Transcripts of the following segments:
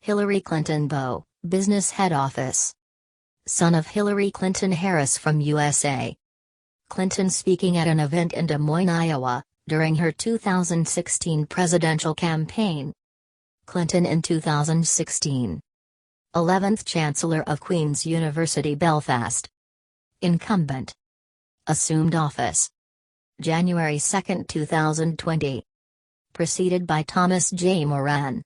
Hillary Clinton Beau, Business Head Office. Son of Hillary Clinton Harris from USA. Clinton speaking at an event in Des Moines, Iowa, during her 2016 presidential campaign. Clinton in 2016. 11th Chancellor of Queen's University Belfast. Incumbent. Assumed office. January 2, 2020. Preceded by Thomas J. Moran.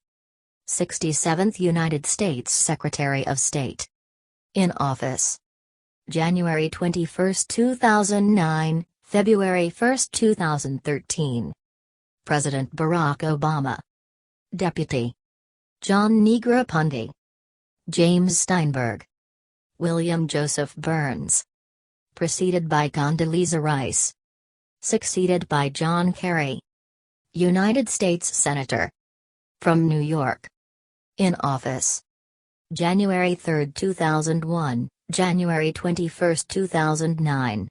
67th United States Secretary of State. In office. January 21, 2009, February 1, 2013. President Barack Obama. Deputy. John Negroponte. James Steinberg. William Joseph Burns. Preceded by Condoleezza Rice. Succeeded by John Kerry. United States Senator. From New York. In office. January 3, 2001, January 21, 2009.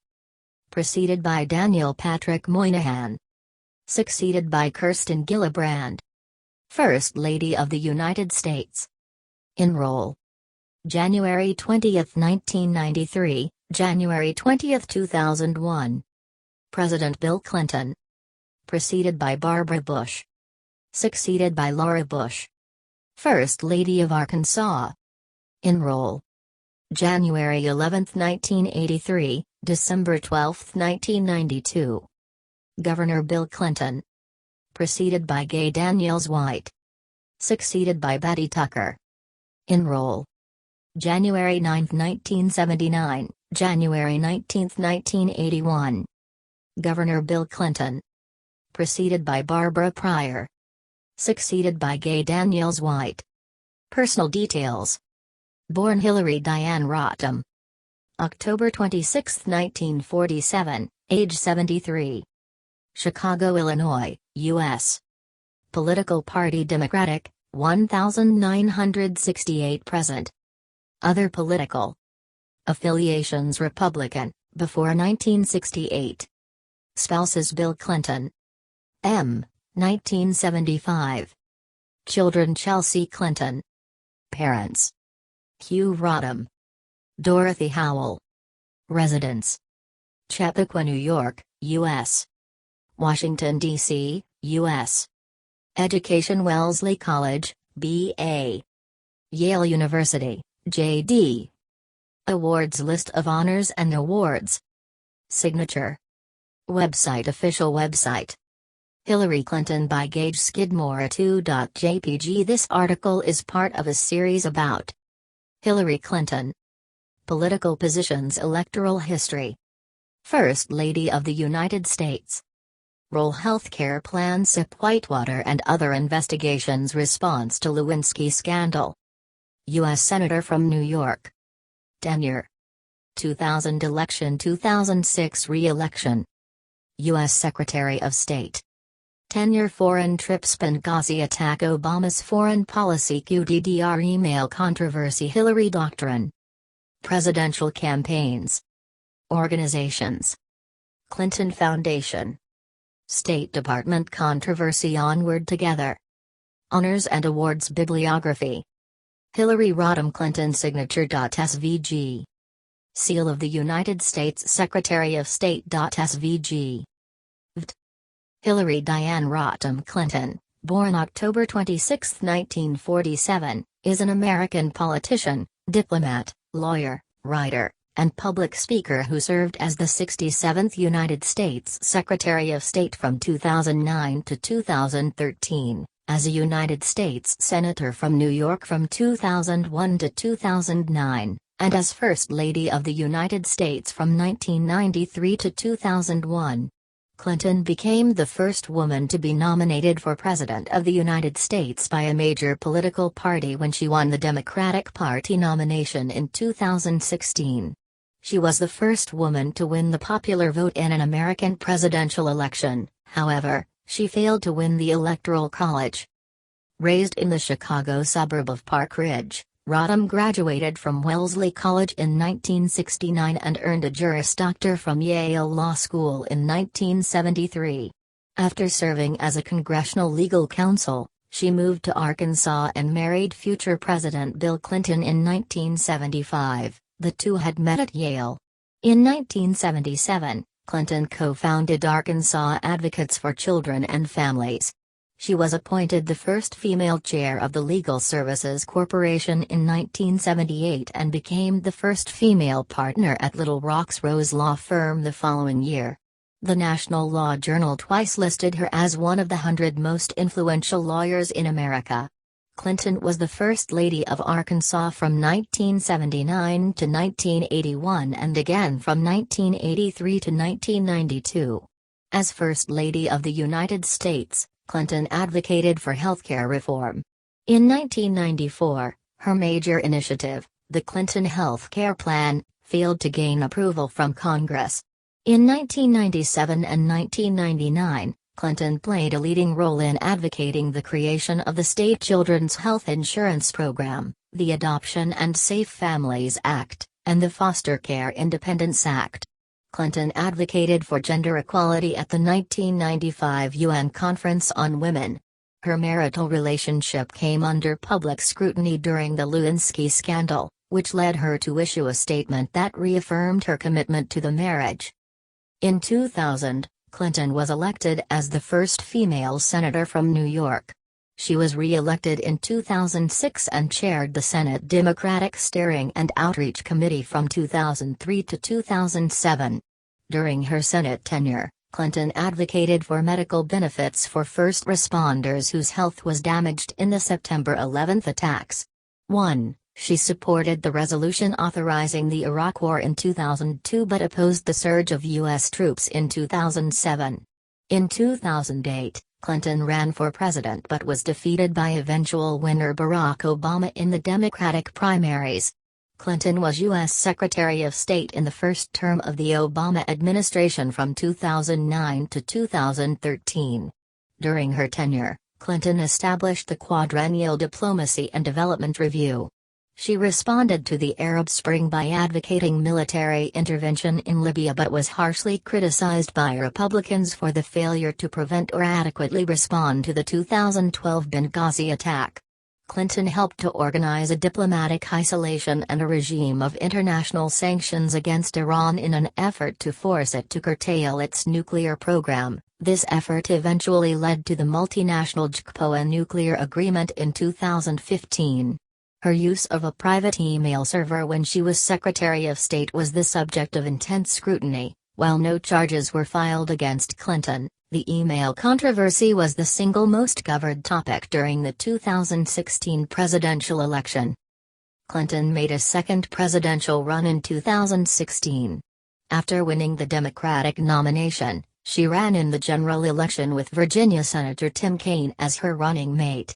Preceded by Daniel Patrick Moynihan. Succeeded by Kirsten Gillibrand. First Lady of the United States. Enroll. January 20, 1993, January 20, 2001. President Bill Clinton. Preceded by Barbara Bush. Succeeded by Laura Bush. First Lady of Arkansas. Enroll. January 11, 1983, December 12, 1992. Governor Bill Clinton. Preceded by Gay Daniels White. Succeeded by Betty Tucker. Enroll. January 9, 1979, January 19, 1981. Governor Bill Clinton. Preceded by Barbara Pryor. Succeeded by Gay Daniels White. Personal details. Born Hillary Diane Rodham. October 26, 1947, age 73. Chicago, Illinois, U.S. Political Party Democratic, 1968 present. Other political affiliations Republican, before 1968. Spouses Bill Clinton. M. 1975. Children Chelsea Clinton. Parents. Hugh Rodham. Dorothy Howell. Residence. Chappaqua, New York, U.S. Washington, D.C., U.S. Education Wellesley College, B.A. Yale University, J.D. Awards List of honors and awards. Signature. Website Official website. Hillary Clinton by Gage Skidmore 2.jpg. This article is part of a series about Hillary Clinton. Political positions. Electoral history. First Lady of the United States. Role. Healthcare plan. SIP Whitewater and other investigations. Response to Lewinsky scandal. U.S. Senator from New York. Tenure. 2000 election. 2006 re-election. U.S. Secretary of State. Tenure. Foreign trips. Benghazi attack. Obama's foreign policy. QDDR email controversy. Hillary doctrine. Presidential campaigns. Organizations. Clinton Foundation. State Department controversy. Onward Together. Honors and awards. Bibliography. Hillary Rodham Clinton signature. SVG. Seal of the United States Secretary of State. SVG. VT. Hillary Diane Rodham Clinton, born October 26, 1947, is an American politician, diplomat, lawyer, writer, and public speaker who served as the 67th United States Secretary of State from 2009 to 2013, as a United States Senator from New York from 2001 to 2009, and as First Lady of the United States from 1993 to 2001. Clinton became the first woman to be nominated for President of the United States by a major political party when she won the Democratic Party nomination in 2016. She was the first woman to win the popular vote in an American presidential election. However, she failed to win the Electoral College. Raised in the Chicago suburb of Park Ridge, Rodham graduated from Wellesley College in 1969 and earned a Juris Doctor from Yale Law School in 1973. After serving as a congressional legal counsel, She moved to Arkansas and married future President Bill Clinton in 1975. The two had met at Yale. In 1977, Clinton co-founded Arkansas Advocates for Children and Families. She was appointed the first female chair of the Legal Services Corporation in 1978 and became the first female partner at Little Rock's Rose law firm the following year. The National Law Journal twice listed her as one of the 100 most influential lawyers in America. Clinton was the First Lady of Arkansas from 1979 to 1981 and again from 1983 to 1992. As First Lady of the United States, Clinton advocated for healthcare reform. In 1994, her major initiative, the Clinton Health Care Plan, failed to gain approval from Congress. In 1997 and 1999, Clinton played a leading role in advocating the creation of the state Children's Health Insurance Program, the Adoption and Safe Families Act, and the Foster Care Independence Act. Clinton advocated for gender equality at the 1995 UN Conference on Women. Her marital relationship came under public scrutiny during the Lewinsky scandal, which led her to issue a statement that reaffirmed her commitment to the marriage. In 2000, Clinton was elected as the first female senator from New York. She was re-elected in 2006 and chaired the Senate Democratic Steering and Outreach Committee from 2003 to 2007. During her Senate tenure, Clinton advocated for medical benefits for first responders whose health was damaged in the September 11 attacks. 1. She supported the resolution authorizing the Iraq War in 2002 but opposed the surge of U.S. troops in 2007. In 2008, Clinton ran for president but was defeated by eventual winner Barack Obama in the Democratic primaries. Clinton was U.S. Secretary of State in the first term of the Obama administration from 2009 to 2013. During her tenure, Clinton established the Quadrennial Diplomacy and Development Review. She responded to the Arab Spring by advocating military intervention in Libya but was harshly criticized by Republicans for the failure to prevent or adequately respond to the 2012 Benghazi attack. Clinton helped to organize a diplomatic isolation and a regime of international sanctions against Iran in an effort to force it to curtail its nuclear program. This effort eventually led to the multinational JCPOA nuclear agreement in 2015. Her use of a private email server when she was Secretary of State was the subject of intense scrutiny. While no charges were filed against Clinton, the email controversy was the single most covered topic during the 2016 presidential election. Clinton made a second presidential run in 2016. After winning the Democratic nomination, she ran in the general election with Virginia Senator Tim Kaine as her running mate.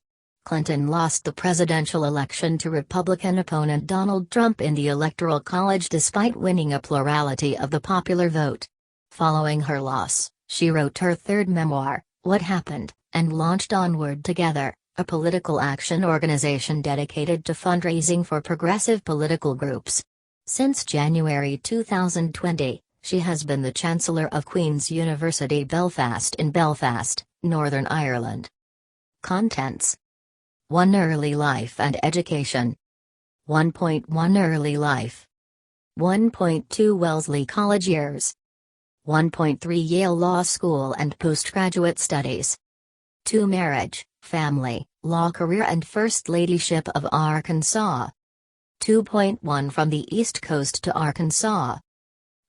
Clinton lost the presidential election to Republican opponent Donald Trump in the Electoral College despite winning a plurality of the popular vote. Following her loss, she wrote her third memoir, What Happened, and launched Onward Together, a political action organization dedicated to fundraising for progressive political groups. Since January 2020, she has been the Chancellor of Queen's University Belfast in Belfast, Northern Ireland. Contents: 1. Early life and education. 1.1 Early life. 1.2 Wellesley College years. 1.3 Yale Law School and postgraduate studies. 2. Marriage, family, law career and first ladyship of Arkansas. 2.1 From the East Coast to Arkansas.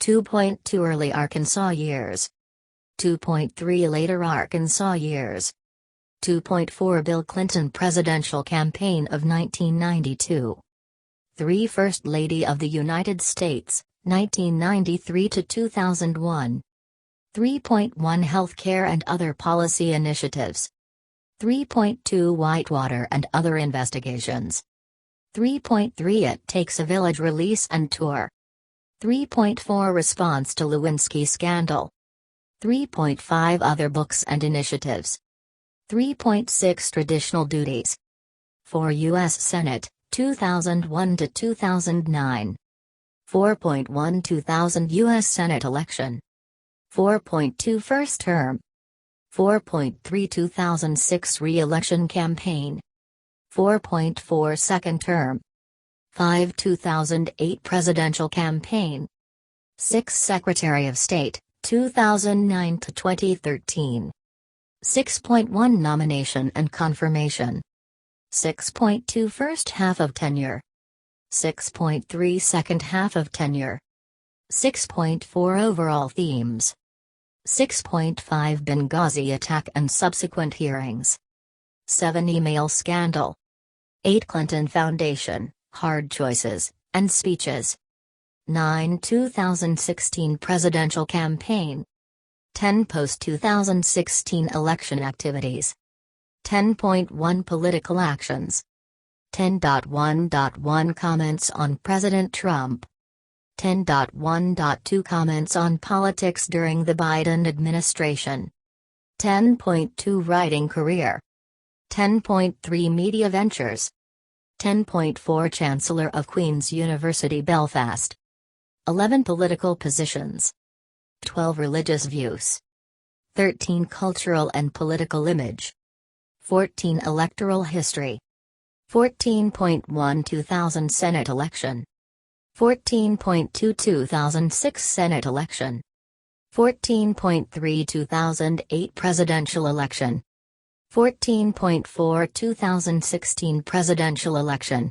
2.2 Early Arkansas years. 2.3 Later Arkansas years. 2.4 Bill Clinton presidential campaign of 1992. 3 First Lady of the United States, 1993 to 2001. 3.1 Healthcare and other policy initiatives. 3.2 Whitewater and other investigations. 3.3 It Takes a Village release and tour. 3.4 Response to Lewinsky scandal. 3.5 Other books and initiatives. 3.6 Traditional duties. 4 U.S. Senate, 2001 to 2009. 4.1 2000 U.S. Senate election. 4.2 First term. 4.3 2006 re-election campaign. 4.4 second term. 5 2008 presidential campaign. 6 Secretary of State, 2009 to 2013. 6.1 nomination and confirmation. 6.2 first half of tenure. 6.3 second half of tenure. 6.4 overall themes. 6.5 Benghazi attack and subsequent hearings. 7 email scandal. 8 Clinton Foundation, hard choices, and speeches. 9 2016 presidential campaign. 10 post-2016 election activities. 10.1 political actions. 10.1.1 comments on President Trump. 10.1.2 comments on politics during the Biden administration. 10.2 writing career. 10.3 media ventures. 10.4 Chancellor of Queen's University Belfast. 11 political positions. 12 religious views. 13 cultural and political image. 14 electoral history. 14.1 2000 Senate election. 14.2 2006 Senate election. 14.3 2008 presidential election. 14.4 2016 presidential election.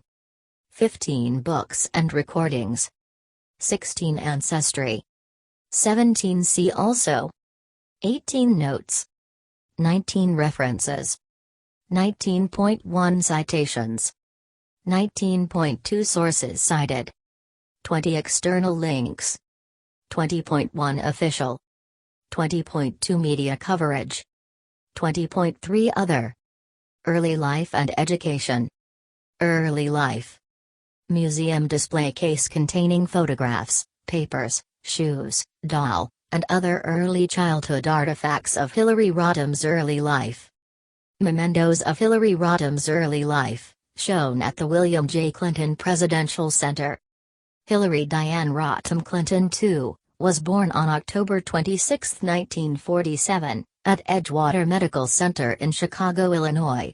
15 books and recordings. 16 ancestry. 17 see also. 18 notes. 19 references. 19.1 citations. 19.2 sources cited. 20 external links. 20.1 official. 20.2 media coverage. 20.3 other. Early life and education. Early life. Museum display case containing photographs, papers, shoes, doll, and other early childhood artifacts of Hillary Rodham's early life. Mementos of Hillary Rodham's early life, shown at the William J. Clinton Presidential Center. Hillary Diane Rodham Clinton II, was born on October 26, 1947, at Edgewater Medical Center in Chicago, Illinois.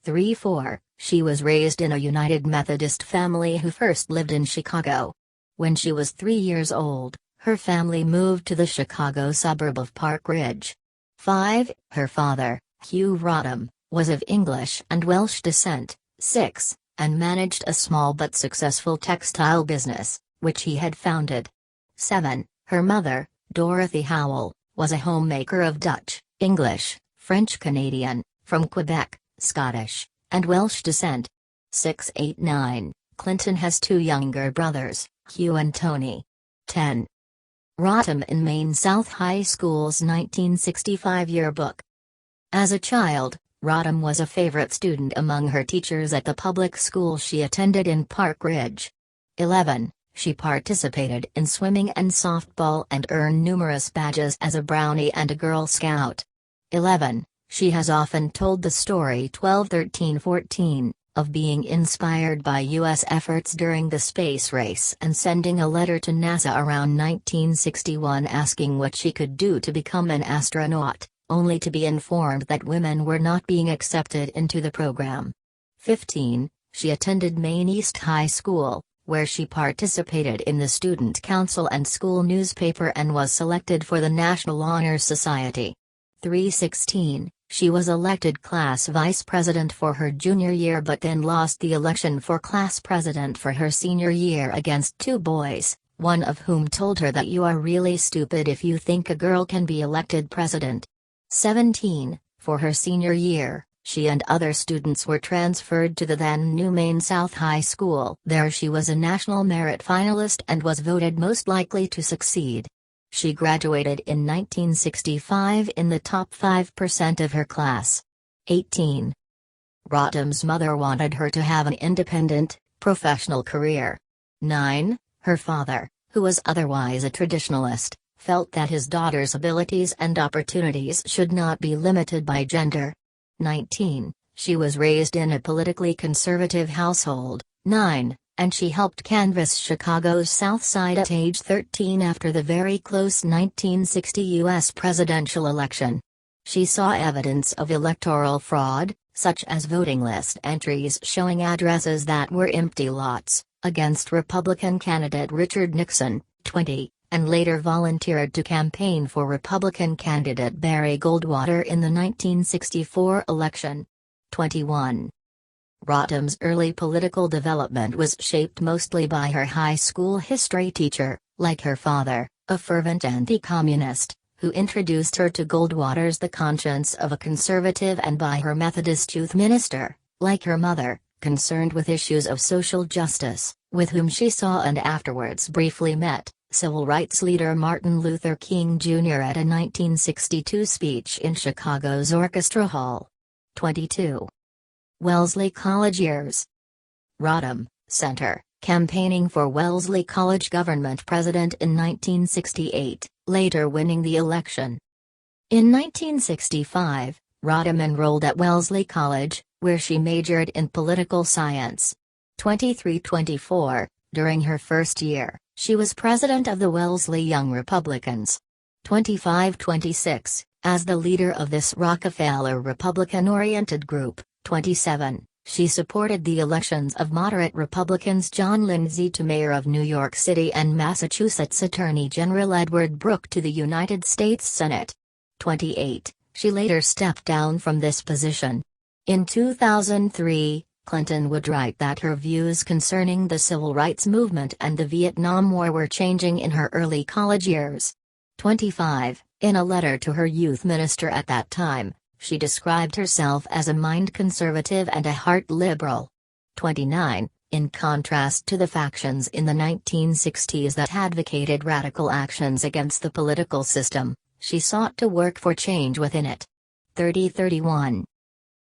3-4, she was raised in a United Methodist family who first lived in Chicago. When she was 3 years old, her family moved to the Chicago suburb of Park Ridge. 5, her father, Hugh Rodham, was of English and Welsh descent. 6, and managed a small but successful textile business, which he had founded. 7, her mother, Dorothy Howell, was a homemaker of Dutch, English, French Canadian, from Quebec, Scottish, and Welsh descent. 6, 8, 9, Clinton has 2 younger brothers, Hugh and Tony. 10. Rodham in Maine South High School's 1965 yearbook. As a child, Rodham was a favorite student among her teachers at the public school she attended in Park Ridge. 11. She participated in swimming and softball and earned numerous badges as a Brownie and a Girl Scout. 11. She has often told the story 12-13-14, of being inspired by U.S. efforts during the space race and sending a letter to NASA around 1961 asking what she could do to become an astronaut, only to be informed that women were not being accepted into the program. 15. She attended Maine East High School, where she participated in the Student Council and school newspaper and was selected for the National Honor Society. 316, she was elected class vice president for her junior year but then lost the election for class president for her senior year against 2 boys, one of whom told her that you are really stupid if you think a girl can be elected president. 17, for her senior year, she and other students were transferred to the then New Maine South High School. There she was a National Merit finalist and was voted most likely to succeed. She graduated in 1965 in the top 5% of her class. 18. Rodham's mother wanted her to have an independent, professional career. 9. Her father, who was otherwise a traditionalist, felt that his daughter's abilities and opportunities should not be limited by gender. 19. She was raised in a politically conservative household. 9. And she helped canvass Chicago's South Side at age 13 after the very close 1960 U.S. presidential election. she saw evidence of electoral fraud, such as voting list entries showing addresses that were empty lots, against Republican candidate Richard Nixon, 20, and later volunteered to campaign for Republican candidate Barry Goldwater in the 1964 election. 21. Rodham's early political development was shaped mostly by her high school history teacher, like her father, a fervent anti-communist, who introduced her to Goldwater's The Conscience of a Conservative, and by her Methodist youth minister, like her mother, concerned with issues of social justice, with whom she saw and afterwards briefly met, civil rights leader Martin Luther King Jr. at a 1962 speech in Chicago's Orchestra Hall. 22. Wellesley College years. Rodham, Center, campaigning for Wellesley College government president in 1968, later winning the election. In 1965, Rodham enrolled at Wellesley College, where she majored in political science. 23-24, during her first year, she was president of the Wellesley Young Republicans. 25-26, as the leader of this Rockefeller Republican-oriented group. 27, she supported the elections of moderate Republicans John Lindsay to mayor of New York City and Massachusetts Attorney General Edward Brooke to the United States Senate. 28, she later stepped down from this position. In 2003, Clinton would write that her views concerning the civil rights movement and the Vietnam War were changing in her early college years. 25, in a letter to her youth minister at that time, she described herself as a mind conservative and a heart liberal. 29, in contrast to the factions in the 1960s that advocated radical actions against the political system, she sought to work for change within it. 30-31.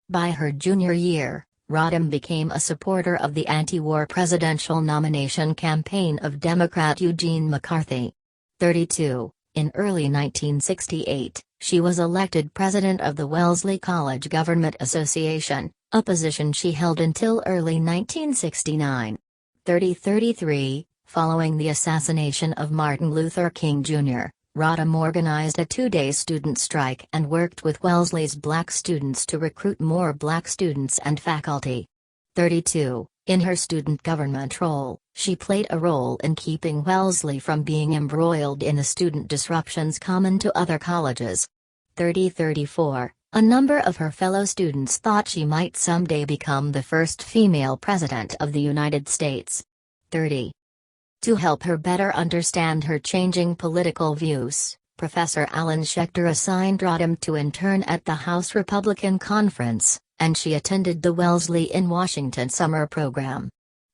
By her junior year, Rodham became a supporter of the anti-war presidential nomination campaign of Democrat Eugene McCarthy. 32. In early 1968, she was elected president of the Wellesley College Government Association, a position she held until early 1969. 30-33, following the assassination of Martin Luther King Jr., Rodham organized a two-day student strike and worked with Wellesley's black students to recruit more black students and faculty. 32. In her student government role, she played a role in keeping Wellesley from being embroiled in the student disruptions common to other colleges. 30-34, a number of her fellow students thought she might someday become the first female president of the United States. 30. To help her better understand her changing political views, Professor Alan Schechter assigned Rodham to intern at the House Republican Conference, and she attended the Wellesley in Washington summer program.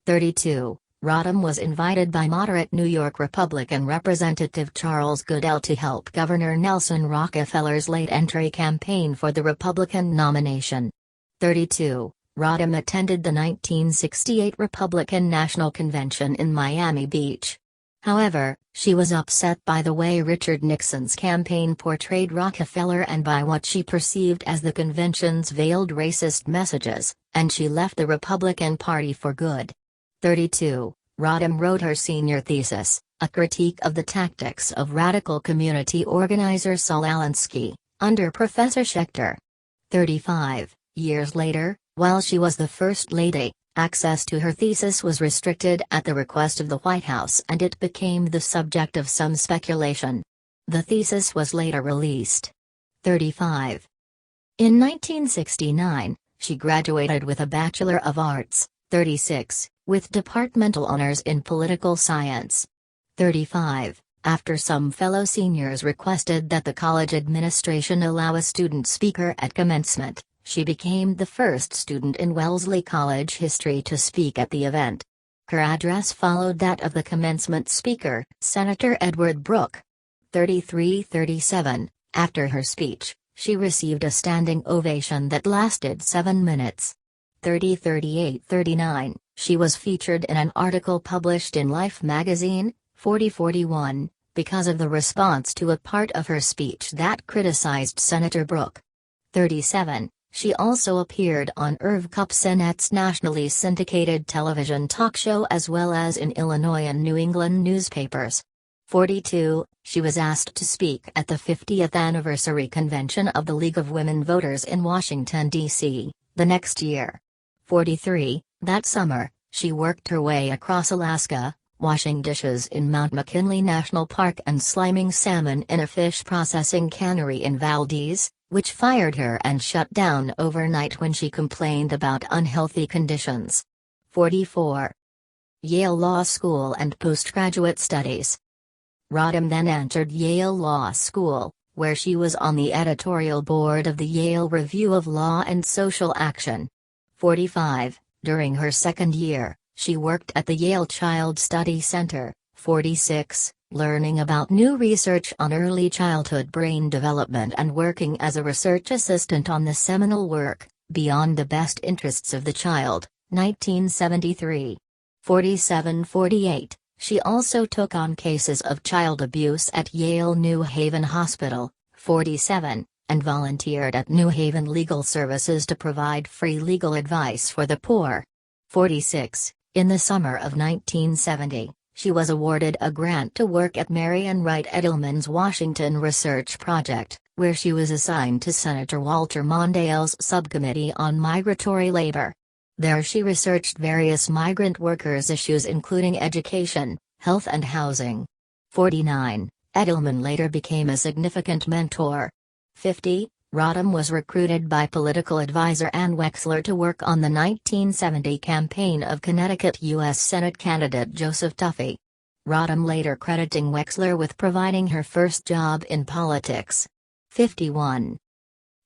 32. Rodham was invited by moderate New York Republican Representative Charles Goodell to help Governor Nelson Rockefeller's late-entry campaign for the Republican nomination. 32. Rodham attended the 1968 Republican National Convention in Miami Beach. However, she was upset by the way Richard Nixon's campaign portrayed Rockefeller and by what she perceived as the convention's veiled racist messages, and she left the Republican Party for good. 32. Rodham wrote her senior thesis, a critique of the tactics of radical community organizer Saul Alinsky, under Professor Schechter. 35. Years later, while she was the First Lady, access to her thesis was restricted at the request of the White House and it became the subject of some speculation. The thesis was later released. 35. In 1969, she graduated with a Bachelor of Arts, 36, with departmental honors in political science. 35. After some fellow seniors requested that the college administration allow a student speaker at commencement, she became the first student in Wellesley College history to speak at the event. Her address followed that of the commencement speaker, Senator Edward Brooke. 33-37, after her speech, she received a standing ovation that lasted 7 minutes. 30-38-39, she was featured in an article published in Life magazine, 40-41, because of the response to a part of her speech that criticized Senator Brooke. 37. She also appeared on Irv Kupcinet's nationally syndicated television talk show as well as in Illinois and New England newspapers. 42, she was asked to speak at the 50th anniversary convention of the League of Women Voters in Washington, D.C., the next year. 43, that summer, she worked her way across Alaska, washing dishes in Mount McKinley National Park and sliming salmon in a fish processing cannery in Valdez, which fired her and shut down overnight when she complained about unhealthy conditions. 44. Yale Law School and postgraduate studies. Rodham then entered Yale Law School, where she was on the editorial board of the Yale Review of Law and Social Action. 45. During her second year, she worked at the Yale Child Study Center. 46. Learning about new research on early childhood brain development and working as a research assistant on the seminal work, Beyond the Best Interests of the Child, 1973. 47-48. She also took on cases of child abuse at Yale New Haven Hospital. 47, and volunteered at New Haven Legal Services to provide free legal advice for the poor. 46. In the summer of 1970, she was awarded a grant to work at Marian Wright Edelman's Washington Research Project, where she was assigned to Senator Walter Mondale's Subcommittee on Migratory Labor. There she researched various migrant workers' issues including education, health and housing. 49. Edelman later became a significant mentor. 50. Rodham was recruited by political advisor Ann Wexler to work on the 1970 campaign of Connecticut U.S. Senate candidate Joseph Duffy. Rodham later crediting Wexler with providing her first job in politics. 51.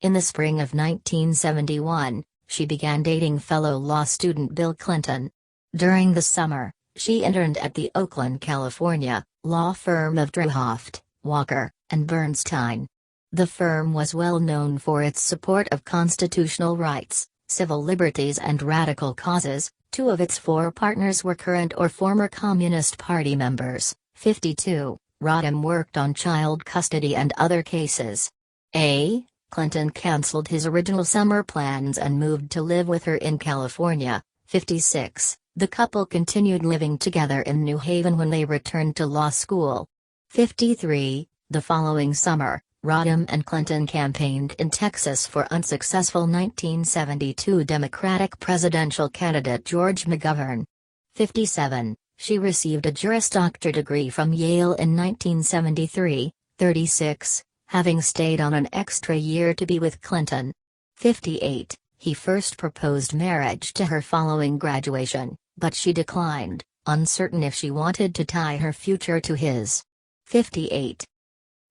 In the spring of 1971, she began dating fellow law student Bill Clinton. During the summer, she interned at the Oakland, California, law firm of Drehofft, Walker, and Bernstein. The firm was well known for its support of constitutional rights, civil liberties and radical causes. Two of its four partners were current or former Communist Party members. 52. Rodham worked on child custody and other cases. Clinton cancelled his original summer plans and moved to live with her in California. 56. The couple continued living together in New Haven when they returned to law school. 53. The following summer, Rodham and Clinton campaigned in Texas for unsuccessful 1972 Democratic presidential candidate George McGovern. 57. She received a Juris Doctor degree from Yale in 1973. 36. Having stayed on an extra year to be with Clinton. 58. He first proposed marriage to her following graduation, but she declined, uncertain if she wanted to tie her future to his. 58.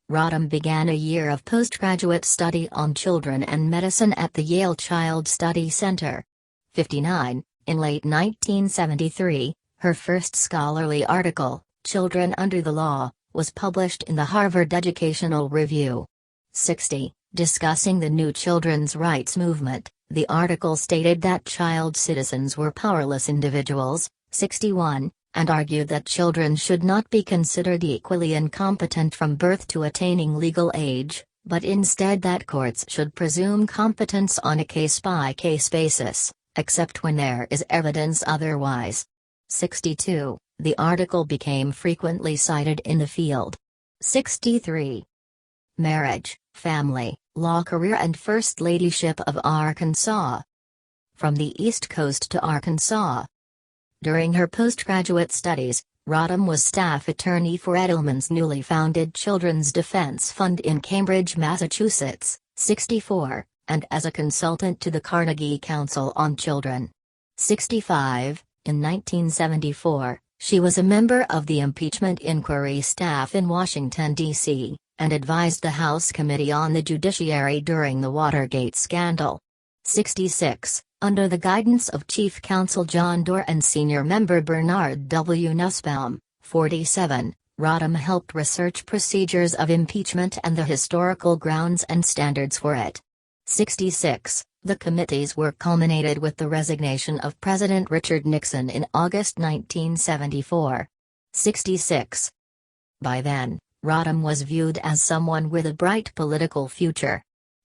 Rodham began a year of postgraduate study on children and medicine at the Yale Child Study Center. 59. In late 1973, her first scholarly article, Children Under the Law, was published in the Harvard Educational Review. 60. Discussing the new children's rights movement, the article stated that child citizens were powerless individuals. 61. And argued that children should not be considered equally incompetent from birth to attaining legal age, but instead that courts should presume competence on a case-by-case basis, except when there is evidence otherwise. 62. The article became frequently cited in the field. 63. Marriage, family, law career and First Ladyship of Arkansas. From the East Coast to Arkansas. During her postgraduate studies, Rodham was staff attorney for Edelman's newly founded Children's Defense Fund in Cambridge, Massachusetts. 64, and as a consultant to the Carnegie Council on Children. 65. In 1974, she was a member of the impeachment inquiry staff in Washington, D.C., and advised the House Committee on the Judiciary during the Watergate scandal. 66. Under the guidance of Chief Counsel John Doerr and senior member Bernard W. Nussbaum. 47. Rodham helped research procedures of impeachment and the historical grounds and standards for it. 66. The committee's work culminated with the resignation of President Richard Nixon in August 1974. 66. By then, Rodham was viewed as someone with a bright political future.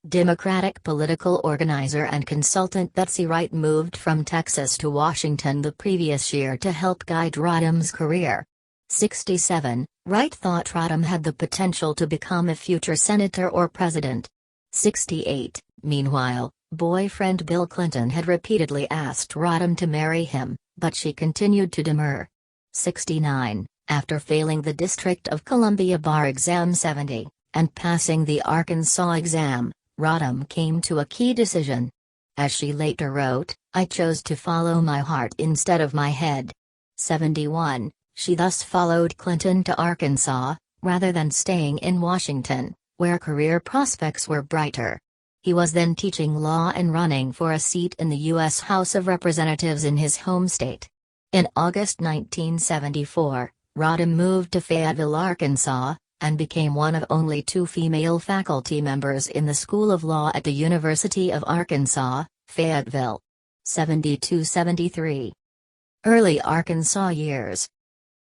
Democratic political organizer and consultant Betsy Wright moved from Texas to Washington the previous year to help guide Rodham's career. 67. Wright thought Rodham had the potential to become a future senator or president. 68. Meanwhile, boyfriend Bill Clinton had repeatedly asked Rodham to marry him, but she continued to demur. 69. After failing the District of Columbia Bar Exam 70, and passing the Arkansas exam, Rodham came to a key decision. As she later wrote, "I chose to follow my heart instead of my head." 71. She thus followed Clinton to Arkansas, rather than staying in Washington, where career prospects were brighter. He was then teaching law and running for a seat in the U.S. House of Representatives in his home state. In August 1974, Rodham moved to Fayetteville, Arkansas, and became one of only 2 female faculty members in the School of Law at the University of Arkansas, Fayetteville. 72-73. Early Arkansas years.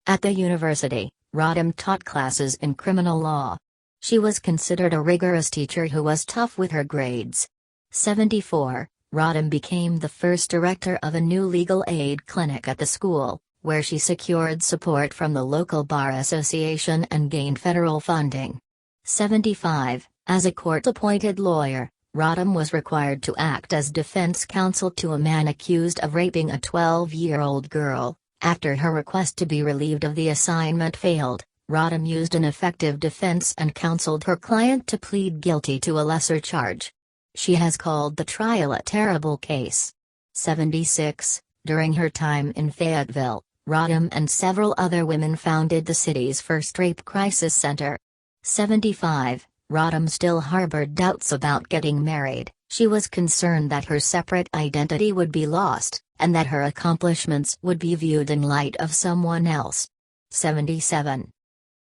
At the university, Rodham taught classes in criminal law. She was considered a rigorous teacher who was tough with her grades. 74. Rodham became the first director of a new legal aid clinic at the school, where she secured support from the local bar association and gained federal funding. 75. As a court-appointed lawyer, Rodham was required to act as defense counsel to a man accused of raping a 12-year-old girl. After her request to be relieved of the assignment failed, Rodham used an effective defense and counseled her client to plead guilty to a lesser charge. She has called the trial a terrible case. 76. During her time in Fayetteville, Rodham and several other women founded the city's first rape crisis center. 75. Rodham still harbored doubts about getting married. She was concerned that her separate identity would be lost, and that her accomplishments would be viewed in light of someone else. 77.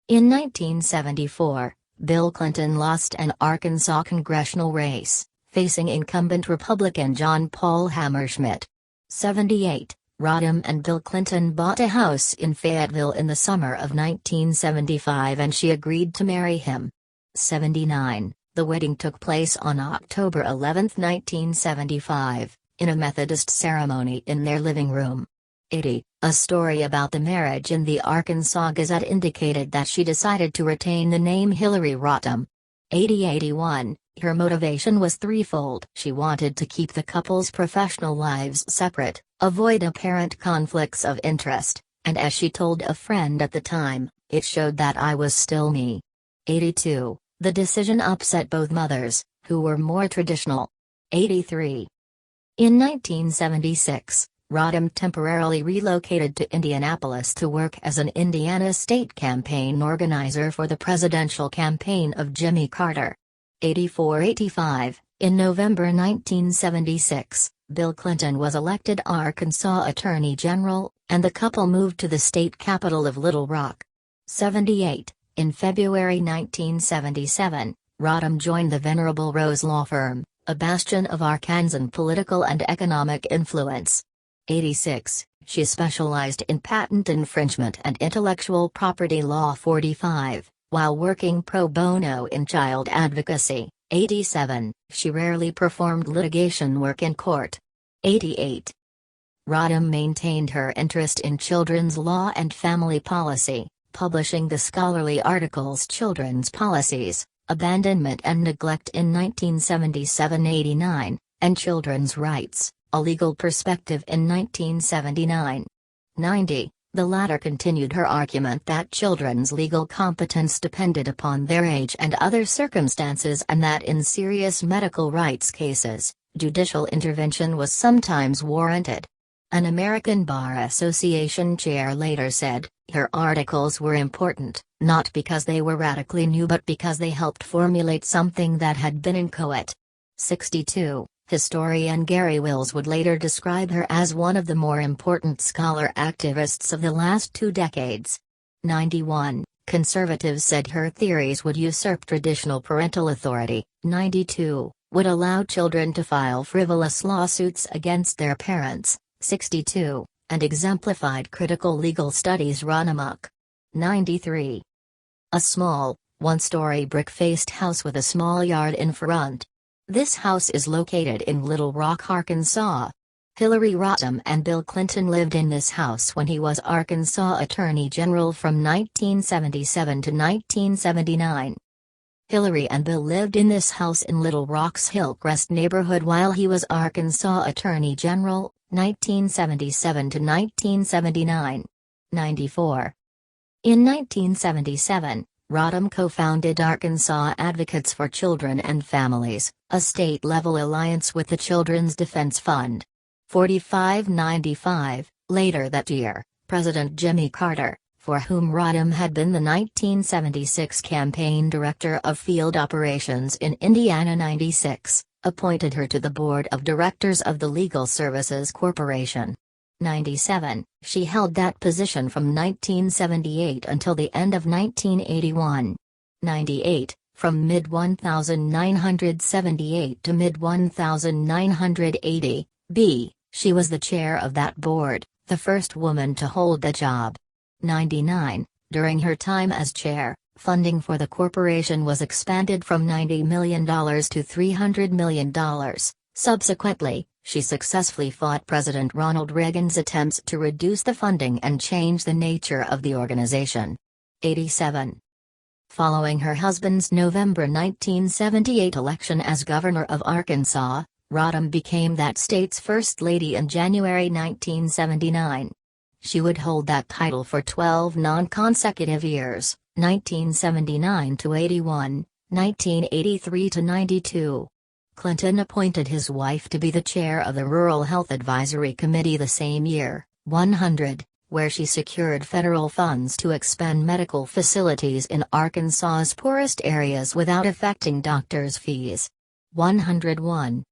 In 1974, Bill Clinton lost an Arkansas congressional race, facing incumbent Republican John Paul Hammerschmidt. 78. Rodham and Bill Clinton bought a house in Fayetteville in the summer of 1975 and she agreed to marry him. 79. The wedding took place on October 11, 1975, in a Methodist ceremony in their living room. 80. A story about the marriage in the Arkansas Gazette indicated that she decided to retain the name Hillary Rodham. 80-81. Her motivation was threefold. She wanted to keep the couple's professional lives separate, avoid apparent conflicts of interest, and as she told a friend at the time, it showed that I was still me. 82. The decision upset both mothers, who were more traditional. 83. In 1976, Rodham temporarily relocated to Indianapolis to work as an Indiana state campaign organizer for the presidential campaign of Jimmy Carter. 84-85. In November 1976, Bill Clinton was elected Arkansas Attorney General, and the couple moved to the state capital of Little Rock. 78. In February 1977, Rodham joined the Venerable Rose Law Firm, a bastion of Arkansan political and economic influence. 86. She specialized in patent infringement and intellectual property law. 45. While working pro bono in child advocacy. 87. She rarely performed litigation work in court. 88. Rodham maintained her interest in children's law and family policy, publishing the scholarly articles Children's Policies, Abandonment and Neglect in 1977-89, and Children's Rights, A Legal Perspective in 1979. 90. The latter continued her argument that children's legal competence depended upon their age and other circumstances and that in serious medical rights cases, judicial intervention was sometimes warranted. An American Bar Association chair later said, her articles were important, not because they were radically new but because they helped formulate something that had been inchoate. 62. Historian Gary Wills would later describe her as one of the more important scholar activists of the last 2 decades. 91. Conservatives said her theories would usurp traditional parental authority. 92. Would allow children to file frivolous lawsuits against their parents. 62. And exemplified critical legal studies run amok. 93. A small, one-story brick-faced house with a small yard in front. This house is located in Little Rock, Arkansas. Hillary Rodham and Bill Clinton lived in this house when he was Arkansas Attorney General from 1977 to 1979. Hillary and Bill lived in this house in Little Rock's Hillcrest neighborhood while he was Arkansas Attorney General, 1977 to 1979. 94. In 1977, Rodham co-founded Arkansas Advocates for Children and Families, a state-level alliance with the Children's Defense Fund. 4595. Later that year, President Jimmy Carter, for whom Rodham had been the 1976 campaign director of field operations in Indiana 96, appointed her to the board of directors of the Legal Services Corporation. 97, she held that position from 1978 until the end of 1981. 98, from mid-1978 to mid-1980, b. She was the chair of that board, the first woman to hold the job. 99, during her time as chair, funding for the corporation was expanded from $90 million to $300 million. Subsequently, she successfully fought President Ronald Reagan's attempts to reduce the funding and change the nature of the organization. 87. Following her husband's November 1978 election as governor of Arkansas, Rodham became that state's first lady in January 1979. She would hold that title for 12 non-consecutive years, 1979 to 81, 1983 to 92. Clinton appointed his wife to be the chair of the Rural Health Advisory Committee the same year, 100, where she secured federal funds to expand medical facilities in Arkansas's poorest areas without affecting doctors' fees. 101.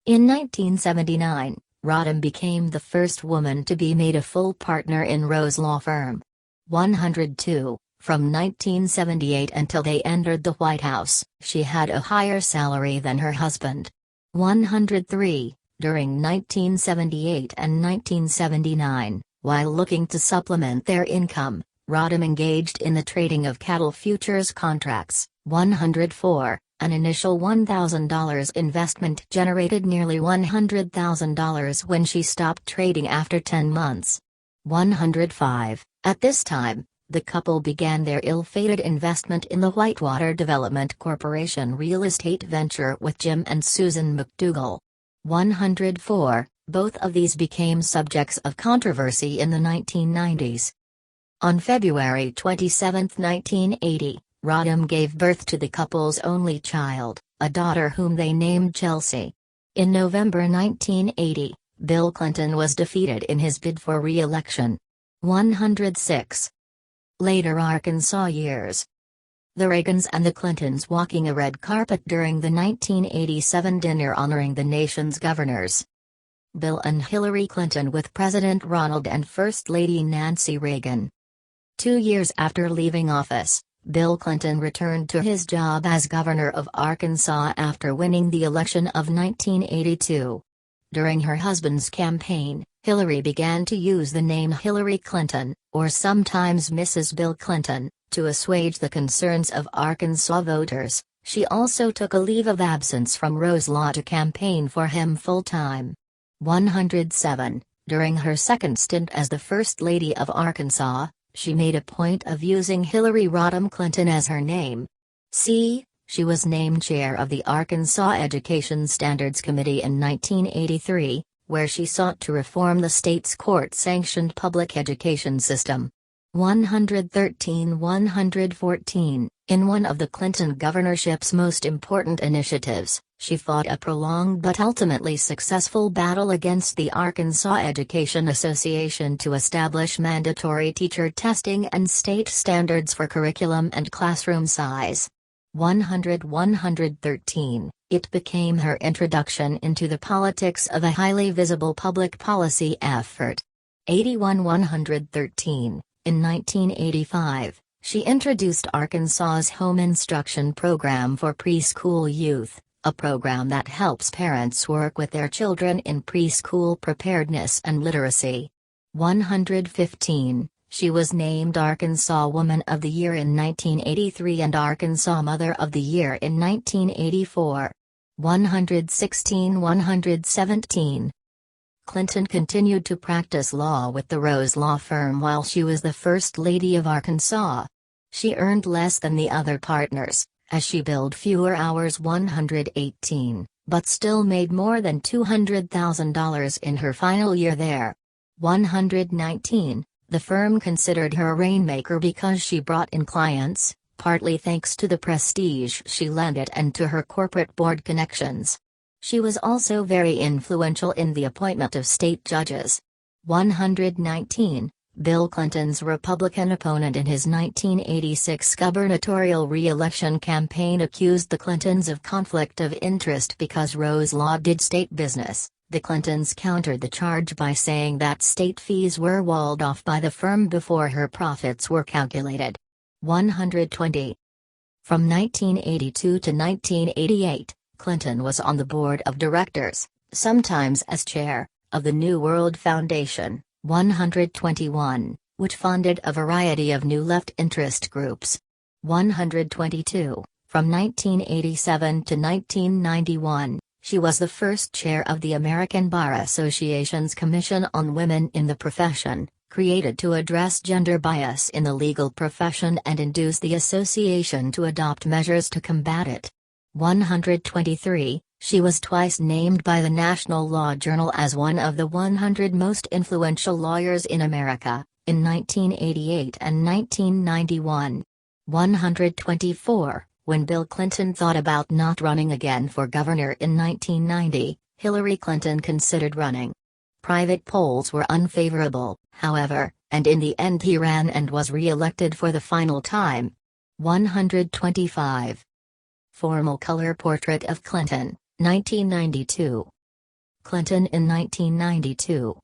In 1979, Rodham became the first woman to be made a full partner in Rose Law Firm. 102. From 1978 until they entered the White House, she had a higher salary than her husband. 103. During 1978 and 1979, while looking to supplement their income, Rodham engaged in the trading of cattle futures contracts. 104. An initial $1,000 investment generated nearly $100,000 when she stopped trading after 10 months. 105. At this time, the couple began their ill-fated investment in the Whitewater Development Corporation real estate venture with Jim and Susan McDougal. 104. Both of these became subjects of controversy in the 1990s. On February 27, 1980, Rodham gave birth to the couple's only child, a daughter whom they named Chelsea. In November 1980, Bill Clinton was defeated in his bid for re-election. 106. Later Arkansas years. The Reagans and the Clintons walking a red carpet during the 1987 dinner honoring the nation's governors. Bill and Hillary Clinton with President Ronald and First Lady Nancy Reagan. 2 years after leaving office, Bill Clinton returned to his job as governor of Arkansas after winning the election of 1982. During her husband's campaign, Hillary began to use the name Hillary Clinton, or sometimes Mrs. Bill Clinton, to assuage the concerns of Arkansas voters. She also took a leave of absence from Rose Law to campaign for him full-time. 107. During her second stint as the First Lady of Arkansas, she made a point of using Hillary Rodham Clinton as her name. She was named chair of the Arkansas Education Standards Committee in 1983, where she sought to reform the state's court-sanctioned public education system. 113-114. In one of the Clinton governorship's most important initiatives, she fought a prolonged but ultimately successful battle against the Arkansas Education Association to establish mandatory teacher testing and state standards for curriculum and classroom size. 100-113. It became her introduction into the politics of a highly visible public policy effort. 81-113. In 1985, she introduced Arkansas's Home Instruction Program for preschool youth, a program that helps parents work with their children in preschool preparedness and literacy. 115. She was named Arkansas Woman of the Year in 1983 and Arkansas Mother of the Year in 1984. 116-117. Clinton continued to practice law with the Rose Law Firm while she was the First Lady of Arkansas. She earned less than the other partners, as she billed fewer hours 118, but still made more than $200,000 in her final year there. 119. The firm considered her a rainmaker because she brought in clients, partly thanks to the prestige she lent it and to her corporate board connections. She was also very influential in the appointment of state judges. 119. Bill Clinton's Republican opponent in his 1986 gubernatorial re-election campaign accused the Clintons of conflict of interest because Rose Law did state business. The Clintons countered the charge by saying that state fees were walled off by the firm before her profits were calculated. 120. From 1982 to 1988, Clinton was on the board of directors, sometimes as chair, of the New World Foundation, 121, which funded a variety of new left interest groups. 122. From 1987 to 1991, she was the first chair of the American Bar Association's Commission on Women in the Profession, created to address gender bias in the legal profession and induce the association to adopt measures to combat it. 123. She was twice named by the National Law Journal as one of the 100 most influential lawyers in America, in 1988 and 1991. 124. When Bill Clinton thought about not running again for governor in 1990, Hillary Clinton considered running. Private polls were unfavorable, however, and in the end he ran and was re-elected for the final time. 125. Formal color portrait of Clinton, 1992. Clinton in 1992.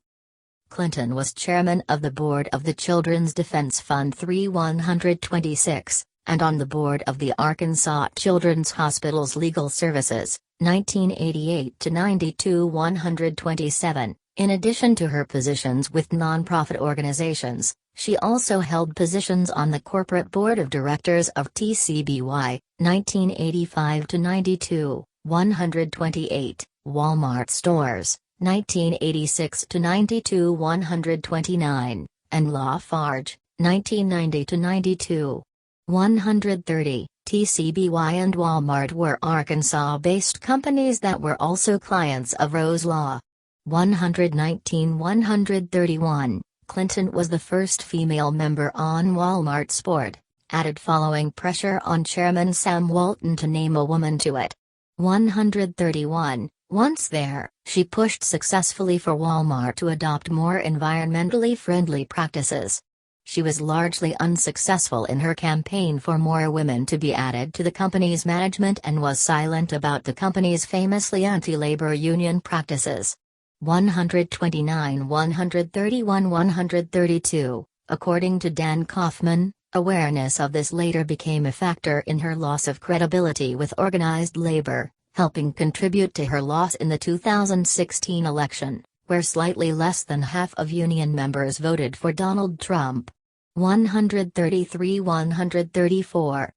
Clinton was chairman of the board of the Children's Defense Fund 3126, and on the board of the Arkansas Children's Hospital's Legal Services, 1988 to 92. 127. In addition to her positions with nonprofit organizations, she also held positions on the corporate board of directors of TCBY, 1985 to 92. 128. Walmart stores, 1986 to 92. 129, and Lafarge, 1990 to 92. 130. TCBY and Walmart were Arkansas-based companies that were also clients of Rose Law. 119. 131. Clinton was the first female member on Walmart's board, added following pressure on Chairman Sam Walton to name a woman to it. 131. Once there, she pushed successfully for Walmart to adopt more environmentally friendly practices. She was largely unsuccessful in her campaign for more women to be added to the company's management and was silent about the company's famously anti-labor union practices. 129. 131. 132. According to Dan Kaufman, awareness of this later became a factor in her loss of credibility with organized labor, helping contribute to her loss in the 2016 election, where slightly less than half of union members voted for Donald Trump. 133. 134.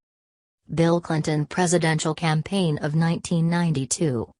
Bill Clinton presidential campaign of 1992.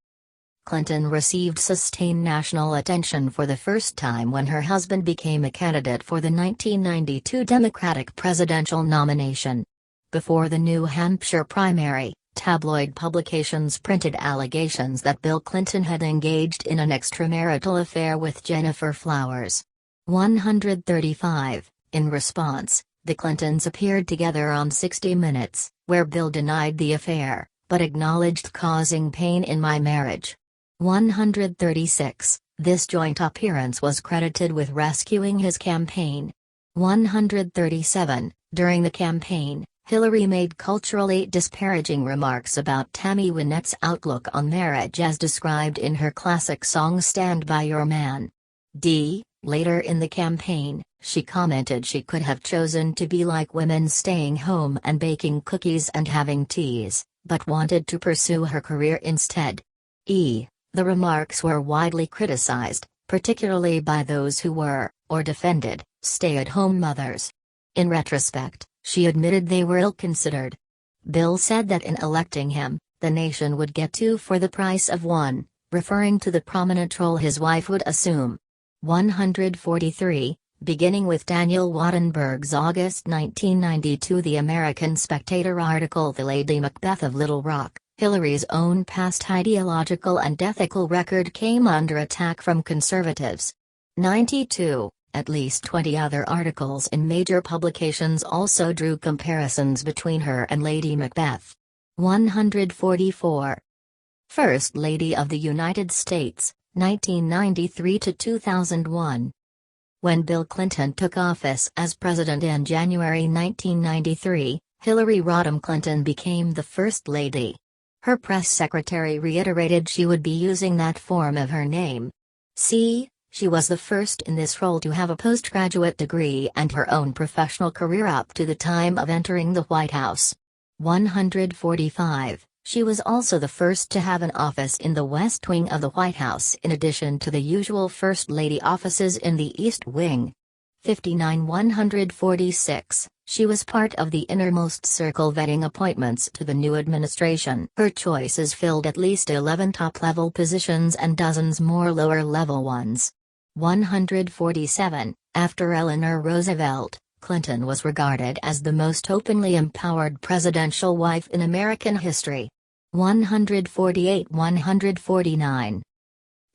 Clinton received sustained national attention for the first time when her husband became a candidate for the 1992 Democratic presidential nomination. Before the New Hampshire primary, tabloid publications printed allegations that Bill Clinton had engaged in an extramarital affair with Jennifer Flowers. 135. In response, the Clintons appeared together on 60 Minutes, where Bill denied the affair, but acknowledged causing pain in my marriage. 136. This joint appearance was credited with rescuing his campaign. 137. During the campaign, Hillary made culturally disparaging remarks about Tammy Wynette's outlook on marriage as described in her classic song Stand By Your Man. Later in the campaign, she commented she could have chosen to be like women, staying home and baking cookies and having teas, but wanted to pursue her career instead. The remarks were widely criticized, particularly by those who were, or defended, stay-at-home mothers. In retrospect, she admitted they were ill-considered. Bill said that in electing him, the nation would get two for the price of one, referring to the prominent role his wife would assume. 143, beginning with Daniel Wattenberg's August 1992 The American Spectator article The Lady Macbeth of Little Rock, Hillary's own past ideological and ethical record came under attack from conservatives. 92, at least 20 other articles in major publications also drew comparisons between her and Lady Macbeth. 144. First Lady of the United States, 1993 to 2001. When Bill Clinton took office as president in January 1993, Hillary Rodham Clinton became the First Lady. Her press secretary reiterated she would be using that form of her name. She was the first in this role to have a postgraduate degree and her own professional career up to the time of entering the White House. 145. She was also the first to have an office in the West Wing of the White House in addition to the usual First Lady offices in the East Wing. 59. 146. She was part of the innermost circle vetting appointments to the new administration. Her choices filled at least 11 top-level positions and dozens more lower-level ones. 147. After Eleanor Roosevelt, Clinton was regarded as the most openly empowered presidential wife in American history. 148. 149.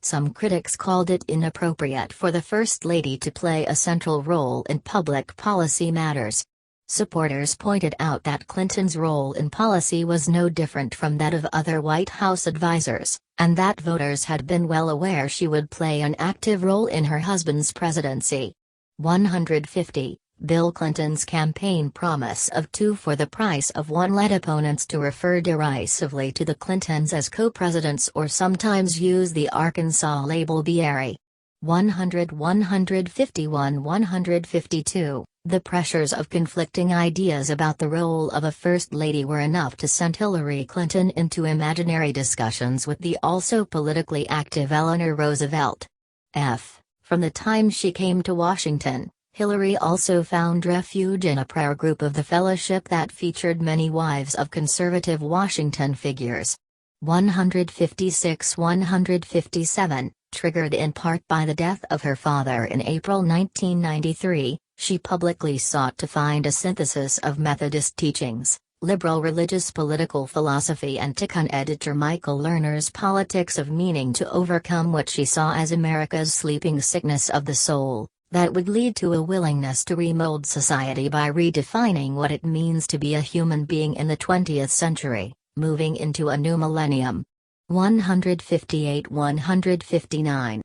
Some critics called it inappropriate for the First Lady to play a central role in public policy matters. Supporters pointed out that Clinton's role in policy was no different from that of other White House advisors, and that voters had been well aware she would play an active role in her husband's presidency. 150. Bill Clinton's campaign promise of 2 for the price of 1 led opponents to refer derisively to the Clintons as co-presidents or sometimes use the Arkansas label Bierry. 100. 151. 152. The pressures of conflicting ideas about the role of a First Lady were enough to send Hillary Clinton into imaginary discussions with the also politically active Eleanor Roosevelt. From the time she came to Washington, Hillary also found refuge in a prayer group of the fellowship that featured many wives of conservative Washington figures. 156. 157. Triggered in part by the death of her father in April 1993, she publicly sought to find a synthesis of Methodist teachings, liberal religious political philosophy and Tikkun editor Michael Lerner's Politics of Meaning to overcome what she saw as America's sleeping sickness of the soul, that would lead to a willingness to remold society by redefining what it means to be a human being in the 20th century, moving into a new millennium. 158. 159.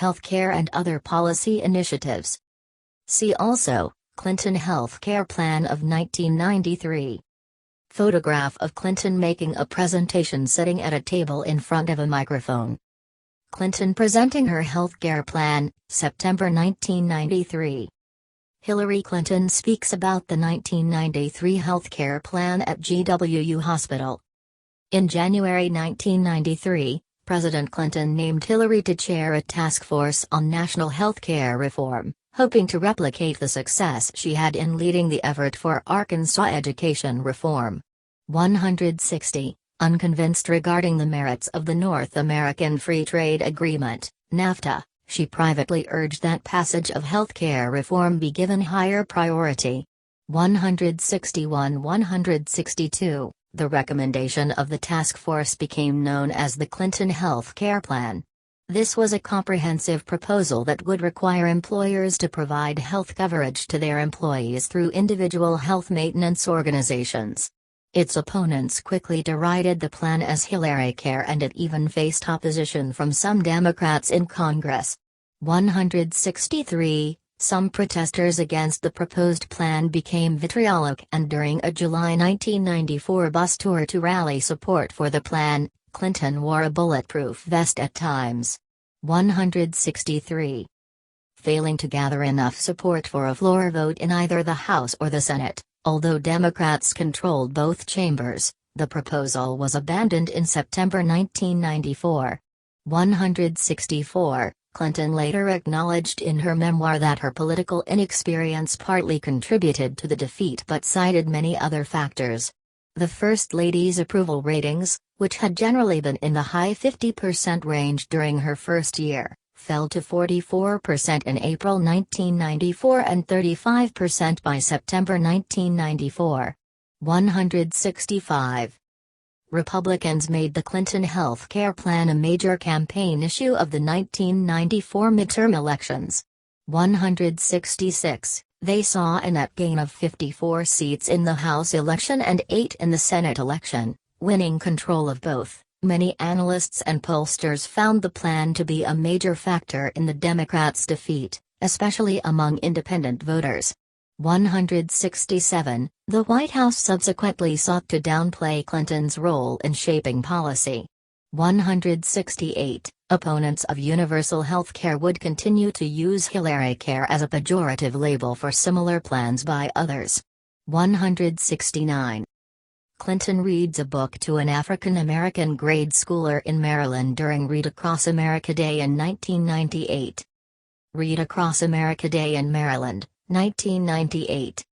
Healthcare and other policy initiatives. See also, Clinton Healthcare Plan of 1993. Photograph of Clinton making a presentation sitting at a table in front of a microphone. Clinton presenting her healthcare plan, September 1993. Hillary Clinton speaks about the 1993 healthcare plan at GWU Hospital. In January 1993, President Clinton named Hillary to chair a task force on national healthcare reform, hoping to replicate the success she had in leading the effort for Arkansas education reform. 160. Unconvinced regarding the merits of the North American Free Trade Agreement, NAFTA, she privately urged that passage of healthcare reform be given higher priority. 161. 162. The recommendation of the task force became known as the Clinton Health Care Plan. This was a comprehensive proposal that would require employers to provide health coverage to their employees through individual health maintenance organizations. Its opponents quickly derided the plan as Hillarycare and it even faced opposition from some Democrats in Congress. 163. Some protesters against the proposed plan became vitriolic and during a July 1994 bus tour to rally support for the plan, Clinton wore a bulletproof vest at times. 163. Failing to gather enough support for a floor vote in either the House or the Senate, although Democrats controlled both chambers, the proposal was abandoned in September 1994. 164. Clinton later acknowledged in her memoir that her political inexperience partly contributed to the defeat but cited many other factors. The First Lady's approval ratings, which had generally been in the high 50% range during her first year, fell to 44% in April 1994 and 35% by September 1994. 165. Republicans made the Clinton health care plan a major campaign issue of the 1994 midterm elections. 166. They saw a net gain of 54 seats in the House election and 8 in the Senate election, winning control of both. Many analysts and pollsters found the plan to be a major factor in the Democrats' defeat, especially among independent voters. 167. The White House subsequently sought to downplay Clinton's role in shaping policy. 168. Opponents of universal health care would continue to use HillaryCare as a pejorative label for similar plans by others. 169. Clinton reads a book to an African-American grade schooler in Maryland during Read Across America Day in 1998. Read Across America Day in Maryland, 1998.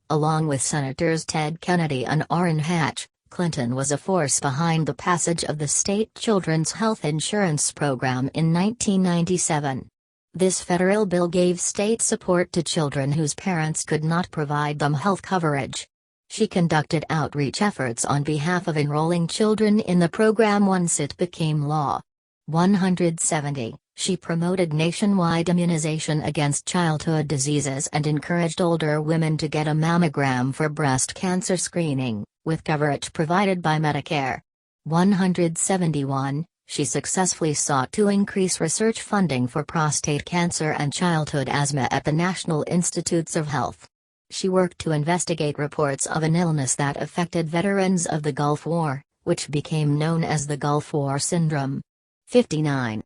Along with Senators Ted Kennedy and Orrin Hatch, Clinton was a force behind the passage of the state children's health insurance program in 1997. This federal bill gave state support to children whose parents could not provide them health coverage. She conducted outreach efforts on behalf of enrolling children in the program once it became law. 170. She promoted nationwide immunization against childhood diseases and encouraged older women to get a mammogram for breast cancer screening, with coverage provided by Medicare. 171. She successfully sought to increase research funding for prostate cancer and childhood asthma at the National Institutes of Health. She worked to investigate reports of an illness that affected veterans of the Gulf War, which became known as the Gulf War Syndrome. 59.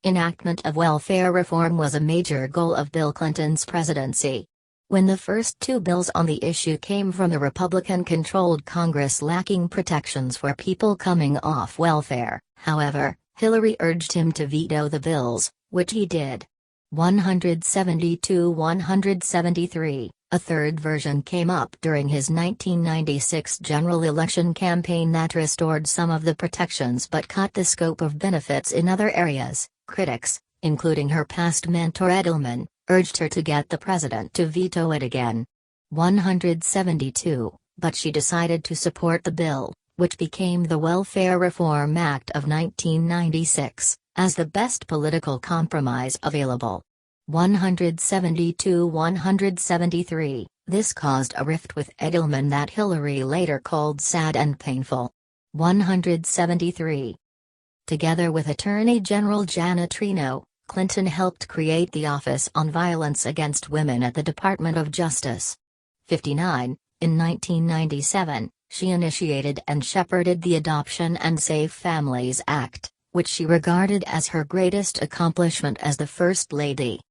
Enactment of welfare reform was a major goal of Bill Clinton's presidency. When the first two bills on the issue came from the Republican-controlled Congress lacking protections for people coming off welfare, however, Hillary urged him to veto the bills, which he did. 172-173. A third version came up during his 1996 general election campaign that restored some of the protections but cut the scope of benefits in other areas. Critics, including her past mentor Edelman, urged her to get the president to veto it again. 172, but she decided to support the bill, which became the Welfare Reform Act of 1996, as the best political compromise available. 172-173. This caused a rift with Edelman that Hillary later called sad and painful. 173. Together with Attorney General Janet Reno, Clinton helped create the Office on Violence Against Women at the Department of Justice. 59. In 1997, she initiated and shepherded the Adoption and Safe Families Act, which she regarded as her greatest accomplishment as the First Lady.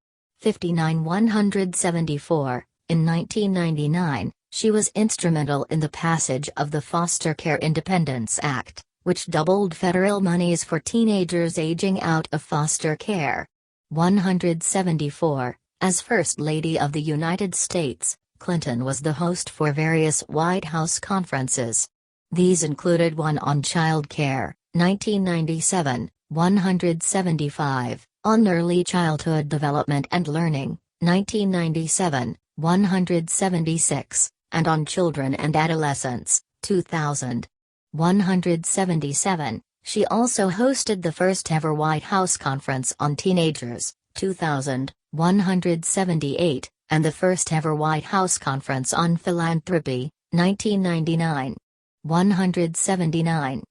59-174. In 1999, she was instrumental in the passage of the Foster Care Independence Act, which doubled federal monies for teenagers aging out of foster care. 174. As First Lady of the United States, Clinton was the host for various White House conferences. These included one on child care, 1997, 175. On Early Childhood Development and Learning, 1997, 176, and on Children and Adolescents, 2000. 177, she also hosted the first-ever White House Conference on Teenagers, 2000, 178, and the first-ever White House Conference on Philanthropy, 1999. 179.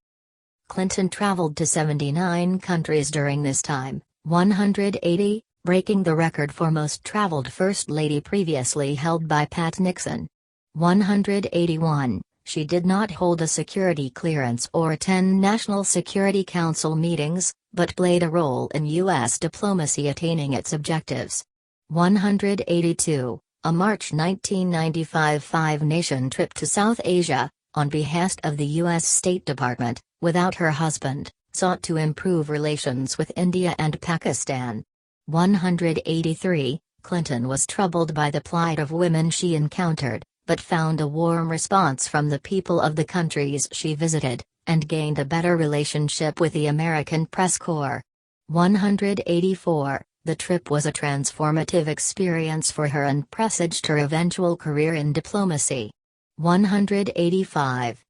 Clinton traveled to 79 countries during this time. 180, breaking the record for most traveled First Lady previously held by Pat Nixon. 181, she did not hold a security clearance or attend National Security Council meetings, but played a role in U.S. diplomacy attaining its objectives. 182, a March 1995 five-nation trip to South Asia, on behest of the U.S. State Department, without her husband, sought to improve relations with India and Pakistan. 183, Clinton was troubled by the plight of women she encountered, but found a warm response from the people of the countries she visited, and gained a better relationship with the American press corps. 184. The trip was a transformative experience for her and presaged her eventual career in diplomacy. 185.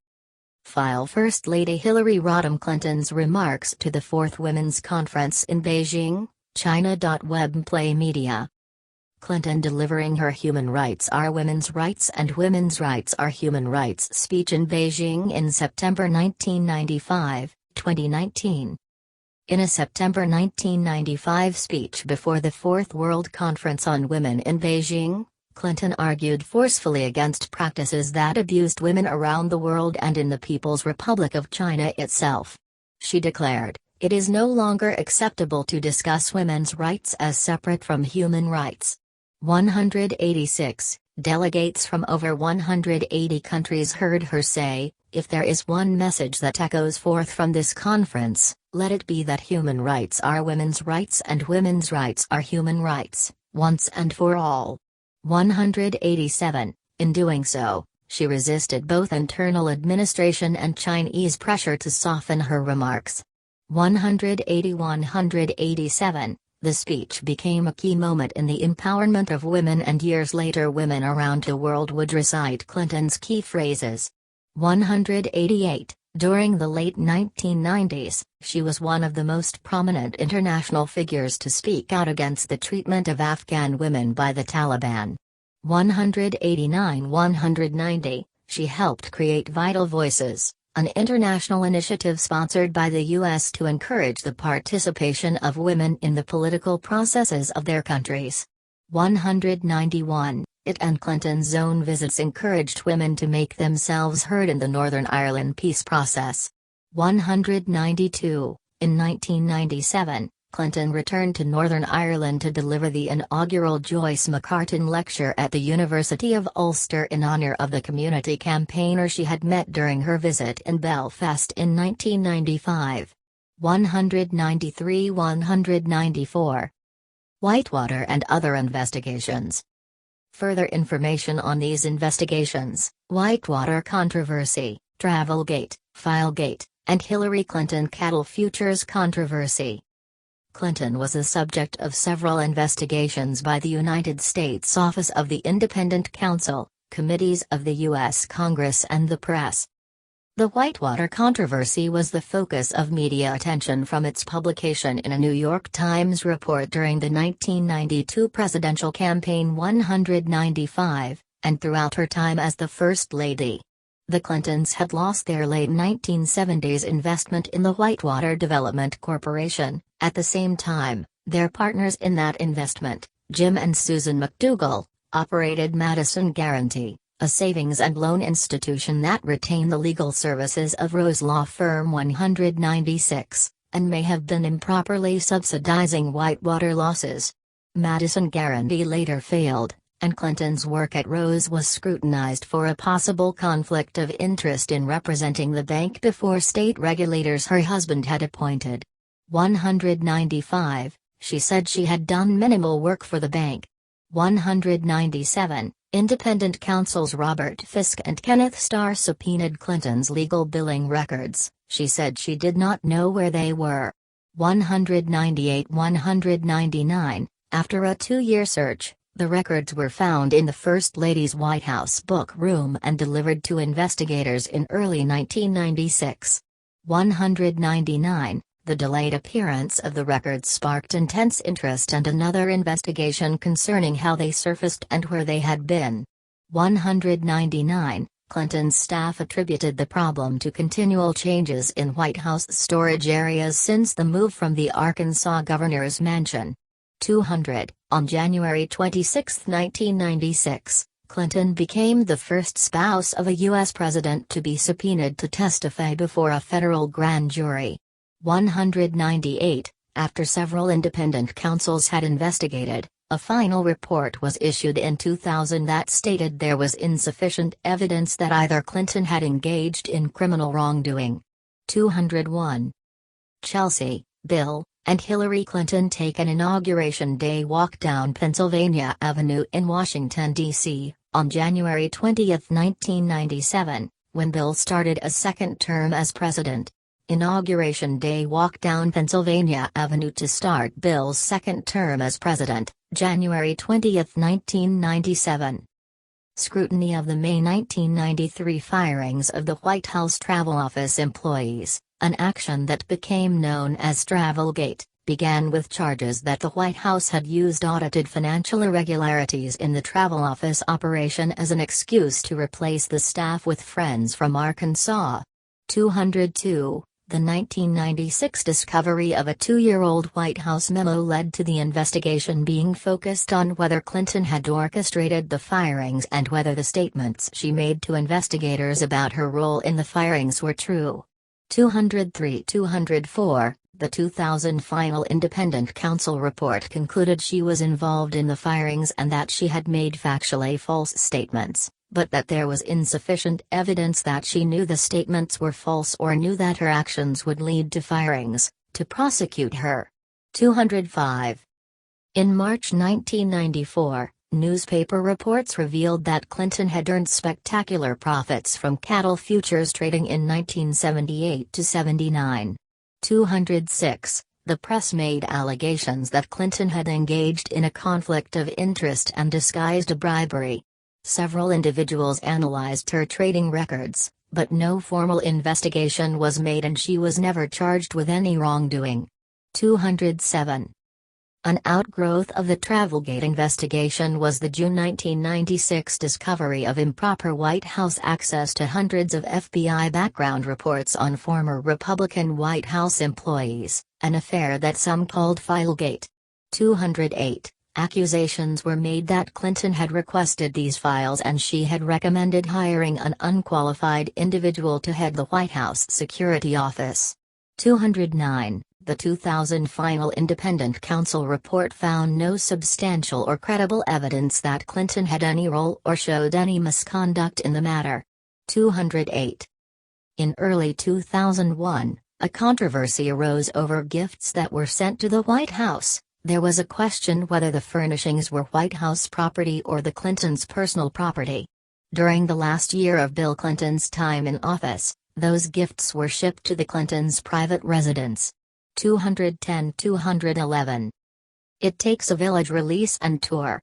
File First Lady Hillary Rodham Clinton's remarks to the Fourth Women's Conference in Beijing, China. Webplay Media. Clinton delivering her Human Rights Are Women's Rights and Women's Rights Are Human Rights speech in Beijing in September 1995, 2019. In a September 1995 speech before the Fourth World Conference on Women in Beijing, Clinton argued forcefully against practices that abused women around the world and in the People's Republic of China itself. She declared, "It is no longer acceptable to discuss women's rights as separate from human rights." 186. Delegates from over 180 countries heard her say, "If there is one message that echoes forth from this conference, let it be that human rights are women's rights and women's rights are human rights, once and for all." 187. In doing so, she resisted both internal administration and Chinese pressure to soften her remarks. 180-187. The speech became a key moment in the empowerment of women, and years later women around the world would recite Clinton's key phrases. 188. During the late 1990s, she was one of the most prominent international figures to speak out against the treatment of Afghan women by the Taliban. 189-190. She helped create Vital Voices, an international initiative sponsored by the U.S. to encourage the participation of women in the political processes of their countries. 191. It and Clinton's own visits encouraged women to make themselves heard in the Northern Ireland peace process. 192. In 1997, Clinton returned to Northern Ireland to deliver the inaugural Joyce McCartin Lecture at the University of Ulster in honour of the community campaigner she had met during her visit in Belfast in 1995. 193-194. Whitewater and other investigations. Further information on these investigations: Whitewater controversy, Travelgate, Filegate, and Hillary Clinton cattle futures controversy. Clinton was the subject of several investigations by the United States Office of the Independent Counsel, committees of the U.S. Congress and the press. The Whitewater controversy was the focus of media attention from its publication in a New York Times report during the 1992 presidential campaign. 195, and throughout her time as the First Lady. The Clintons had lost their late 1970s investment in the Whitewater Development Corporation. At the same time, their partners in that investment, Jim and Susan McDougall, operated Madison Guaranty, a savings and loan institution that retained the legal services of Rose law firm 196, and may have been improperly subsidizing Whitewater losses. Madison Guaranty later failed, and Clinton's work at Rose was scrutinized for a possible conflict of interest in representing the bank before state regulators her husband had appointed. 195, she said she had done minimal work for the bank. 197, independent counsels Robert Fisk and Kenneth Starr subpoenaed Clinton's legal billing records. She said she did not know where they were. 198-199, after a 2-year search, the records were found in the First Lady's White House book room and delivered to investigators in early 1996. 199, the delayed appearance of the records sparked intense interest and another investigation concerning how they surfaced and where they had been. 199, Clinton's staff attributed the problem to continual changes in White House storage areas since the move from the Arkansas governor's mansion. 200, on January 26, 1996, Clinton became the first spouse of a U.S. president to be subpoenaed to testify before a federal grand jury. 198, after several independent counsels had investigated, a final report was issued in 2000 that stated there was insufficient evidence that either Clinton had engaged in criminal wrongdoing. 201. Chelsea, Bill, and Hillary Clinton take an Inauguration Day walk down Pennsylvania Avenue in Washington, D.C., On January 20, 1997, when Bill started a second term as president, Inauguration Day walked down Pennsylvania Avenue to start Bill's second term as president, January 20, 1997. Scrutiny of the May 1993 firings of the White House Travel Office employees, an action that became known as Travelgate, began with charges that the White House had used audited financial irregularities in the travel office operation as an excuse to replace the staff with friends from Arkansas. 202. The 1996 discovery of a 2-year-old White House memo led to the investigation being focused on whether Clinton had orchestrated the firings and whether the statements she made to investigators about her role in the firings were true. 203-204, the 2000 final independent counsel report concluded she was involved in the firings and that she had made factually false statements, but that there was insufficient evidence that she knew the statements were false or knew that her actions would lead to firings, to prosecute her. 205. In March 1994, newspaper reports revealed that Clinton had earned spectacular profits from cattle futures trading in 1978-79. 206. The press made allegations that Clinton had engaged in a conflict of interest and disguised a bribery. Several individuals analyzed her trading records, but no formal investigation was made and she was never charged with any wrongdoing. 207. An outgrowth of the Travelgate investigation was the June 1996 discovery of improper White House access to hundreds of FBI background reports on former Republican White House employees, an affair that some called Filegate. 208. Accusations were made that Clinton had requested these files and she had recommended hiring an unqualified individual to head the White House Security Office. 209. The 2000 final independent counsel report found no substantial or credible evidence that Clinton had any role or showed any misconduct in the matter. 208. In early 2001, a controversy arose over gifts that were sent to the White House. There was a question whether the furnishings were White House property or the Clintons' personal property. During the last year of Bill Clinton's time in office, those gifts were shipped to the Clintons' private residence. 210-211. It Takes a Village release and tour.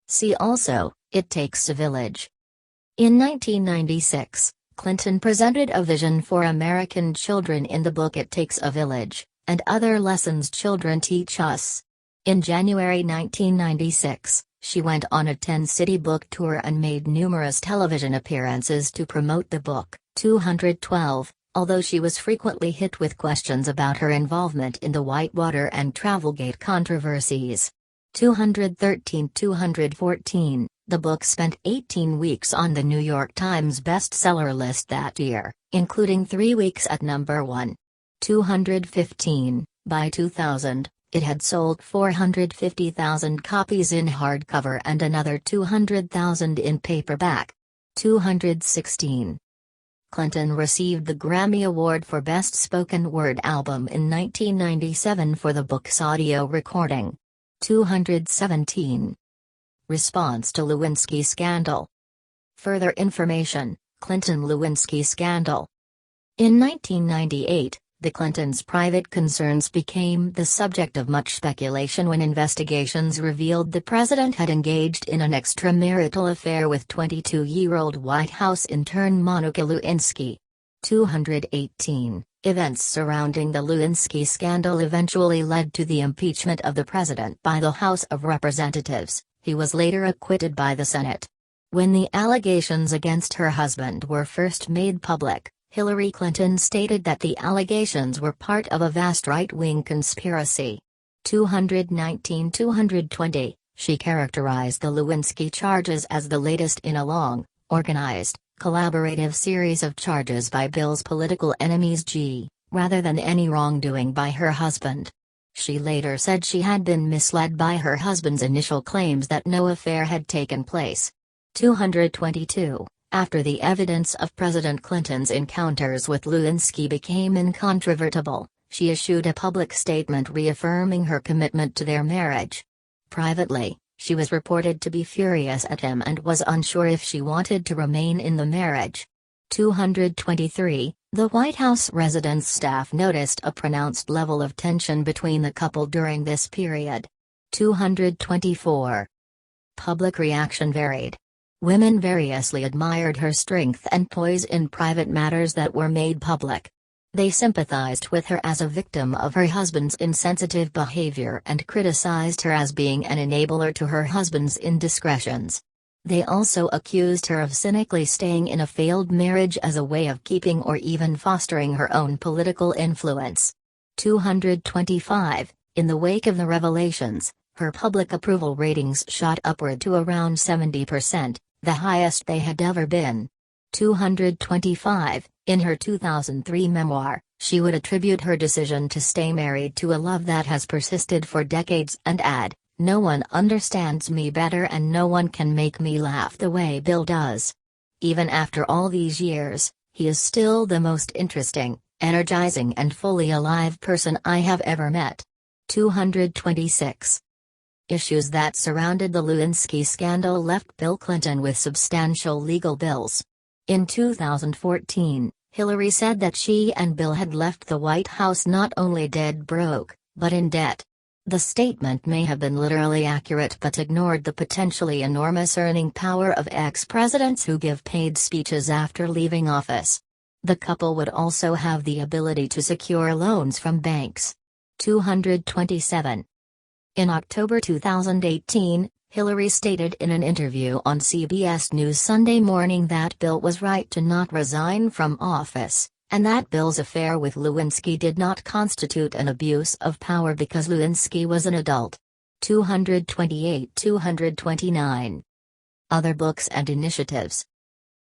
See also, It Takes a Village. In 1996, Clinton presented a vision for American children in the book It Takes a Village, and Other Lessons Children Teach Us. In January 1996, she went on a 10-city book tour and made numerous television appearances to promote the book. 212. Although she was frequently hit with questions about her involvement in the Whitewater and Travelgate controversies. 213-214, the book spent 18 weeks on the New York Times bestseller list that year, including 3 weeks at number 1. 215, by 2000, it had sold 450,000 copies in hardcover and another 200,000 in paperback. 216. Clinton received the Grammy Award for Best Spoken Word Album in 1997 for the book's audio recording. 217. Response to Lewinsky scandal. Further information, Clinton-Lewinsky scandal. In 1998, the Clintons' private concerns became the subject of much speculation when investigations revealed the president had engaged in an extramarital affair with 22-year-old White House intern Monica Lewinsky. 218. Events surrounding the Lewinsky scandal eventually led to the impeachment of the president by the House of Representatives. He was later acquitted by the Senate. When the allegations against her husband were first made public, Hillary Clinton stated that the allegations were part of a vast right-wing conspiracy. 219-220, she characterized the Lewinsky charges as the latest in a long, organized, collaborative series of charges by Bill's political enemies rather than any wrongdoing by her husband. She later said she had been misled by her husband's initial claims that no affair had taken place. 222. After the evidence of President Clinton's encounters with Lewinsky became incontrovertible, she issued a public statement reaffirming her commitment to their marriage. Privately, She was reported to be furious at him and was unsure if she wanted to remain in the marriage. 223. The White House residence staff noticed a pronounced level of tension between the couple during this period. 224. Public reaction varied. Women variously admired her strength and poise in private matters that were made public. They sympathized with her as a victim of her husband's insensitive behavior and criticized her as being an enabler to her husband's indiscretions. They also accused her of cynically staying in a failed marriage as a way of keeping or even fostering her own political influence. 225. In the wake of the revelations, her public approval ratings shot upward to around 70%, the highest they had ever been. 225. In her 2003 memoir, she would attribute her decision to stay married to a love that has persisted for decades and add, "No one understands me better and no one can make me laugh the way Bill does. Even after all these years, he is still the most interesting, energizing and fully alive person I have ever met." 226. Issues that surrounded the Lewinsky scandal left Bill Clinton with substantial legal bills. In 2014, Hillary said that she and Bill had left the White House not only dead broke, but in debt. The statement may have been literally accurate but ignored the potentially enormous earning power of ex-presidents who give paid speeches after leaving office. The couple would also have the ability to secure loans from banks. 227. In October 2018, Hillary stated in an interview on CBS News Sunday Morning that Bill was right to not resign from office, and that Bill's affair with Lewinsky did not constitute an abuse of power because Lewinsky was an adult. 228-229. Other books and initiatives.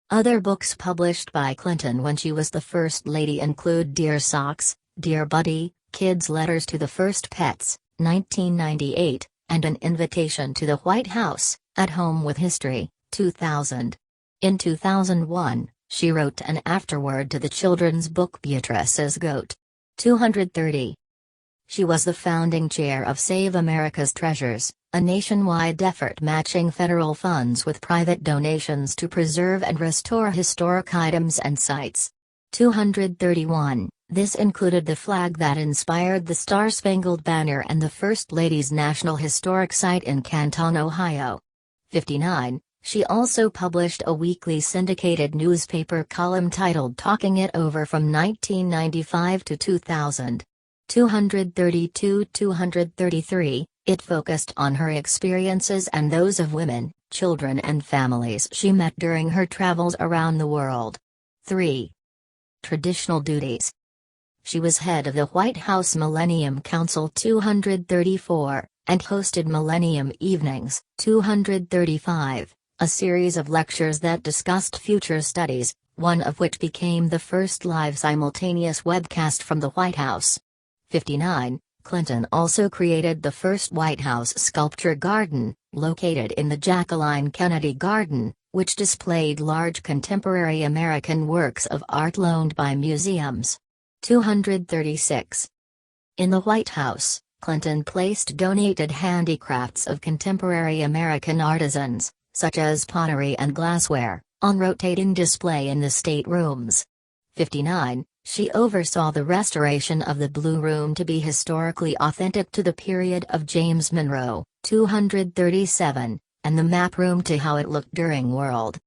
Other books published by Clinton when she was the First Lady include Dear Socks, Dear Buddy, Kids' Letters to the First Pets, 1998, and An Invitation to the White House, At Home with History, 2000. In 2001, she wrote an afterword to the children's book Beatrice's Goat. 230. She was the founding chair of Save America's Treasures, a nationwide effort matching federal funds with private donations to preserve and restore historic items and sites. 231. This included the flag that inspired the Star-Spangled Banner and the First Lady's National Historic Site in Canton, Ohio. 59. She also published a weekly syndicated newspaper column titled Talking It Over from 1995 to 2000. 232-233, it focused on her experiences and those of women, children and families she met during her travels around the world. 3. Traditional duties. She was head of the White House Millennium Council 234, and hosted Millennium Evenings 235, a series of lectures that discussed future studies, one of which became the first live simultaneous webcast from the White House. 59. Clinton also created the first White House sculpture garden, located in the Jacqueline Kennedy Garden, which displayed large contemporary American works of art loaned by museums. 236. In the White House, Clinton placed donated handicrafts of contemporary American artisans, such as pottery and glassware, on rotating display in the staterooms. 59. She oversaw the restoration of the Blue Room to be historically authentic to the period of James Monroe, 237, and the Map Room to how it looked during World